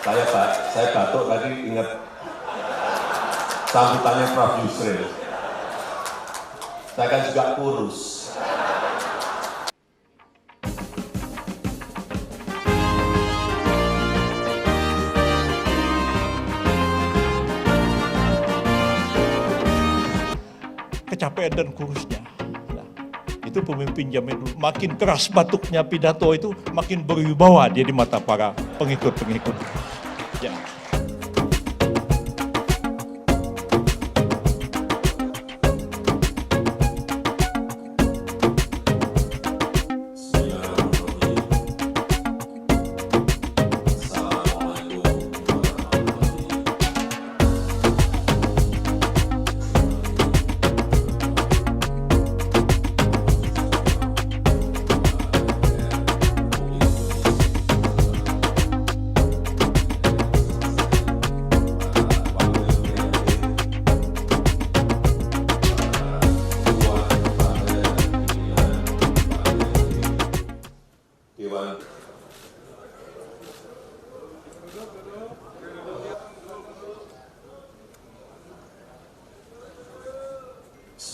Saya batuk tadi ingat sambutannya Prof. Yusril. Saya kan juga kurus. Kecapean dan kurusnya. Nah, itu pemimpin zaman dulu. Makin keras batuknya pidato itu, makin berwibawa dia di mata para pengikut-pengikut. Ya.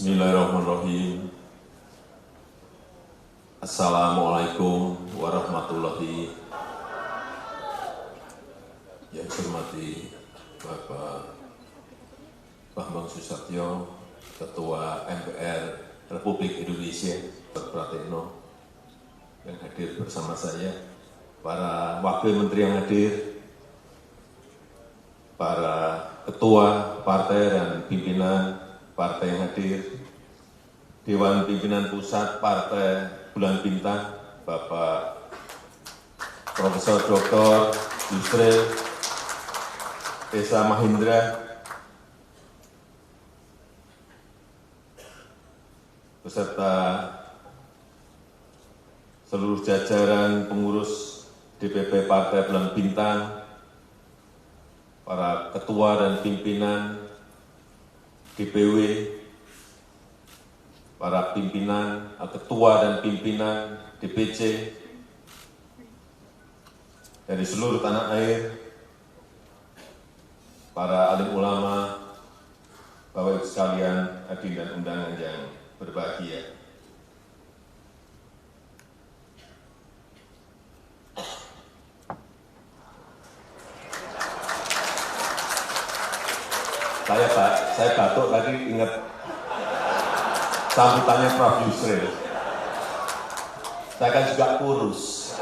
Bismillahirrahmanirrahim. Assalamualaikum warahmatullahi. Yang saya hormati Bapak Bambang Susatyo, Ketua MPR Republik Indonesia, Pak Pratikno, yang hadir bersama saya, para Wakil Menteri yang hadir, para Ketua Partai dan Pimpinan Partai yang hadir, Dewan Pimpinan Pusat Partai Bulan Bintang, Bapak Profesor Dr. Yusril Esa Mahendra, beserta seluruh jajaran pengurus DPP Partai Bulan Bintang, para ketua dan pimpinan DPW, para pimpinan, ketua dan pimpinan DPC dari seluruh tanah air, para alim ulama, Bapak Ibu sekalian, hadirin dan undangan yang berbahagia. Saya batuk tadi ingat sambutannya Prof. Yusril. Saya kan juga kurus.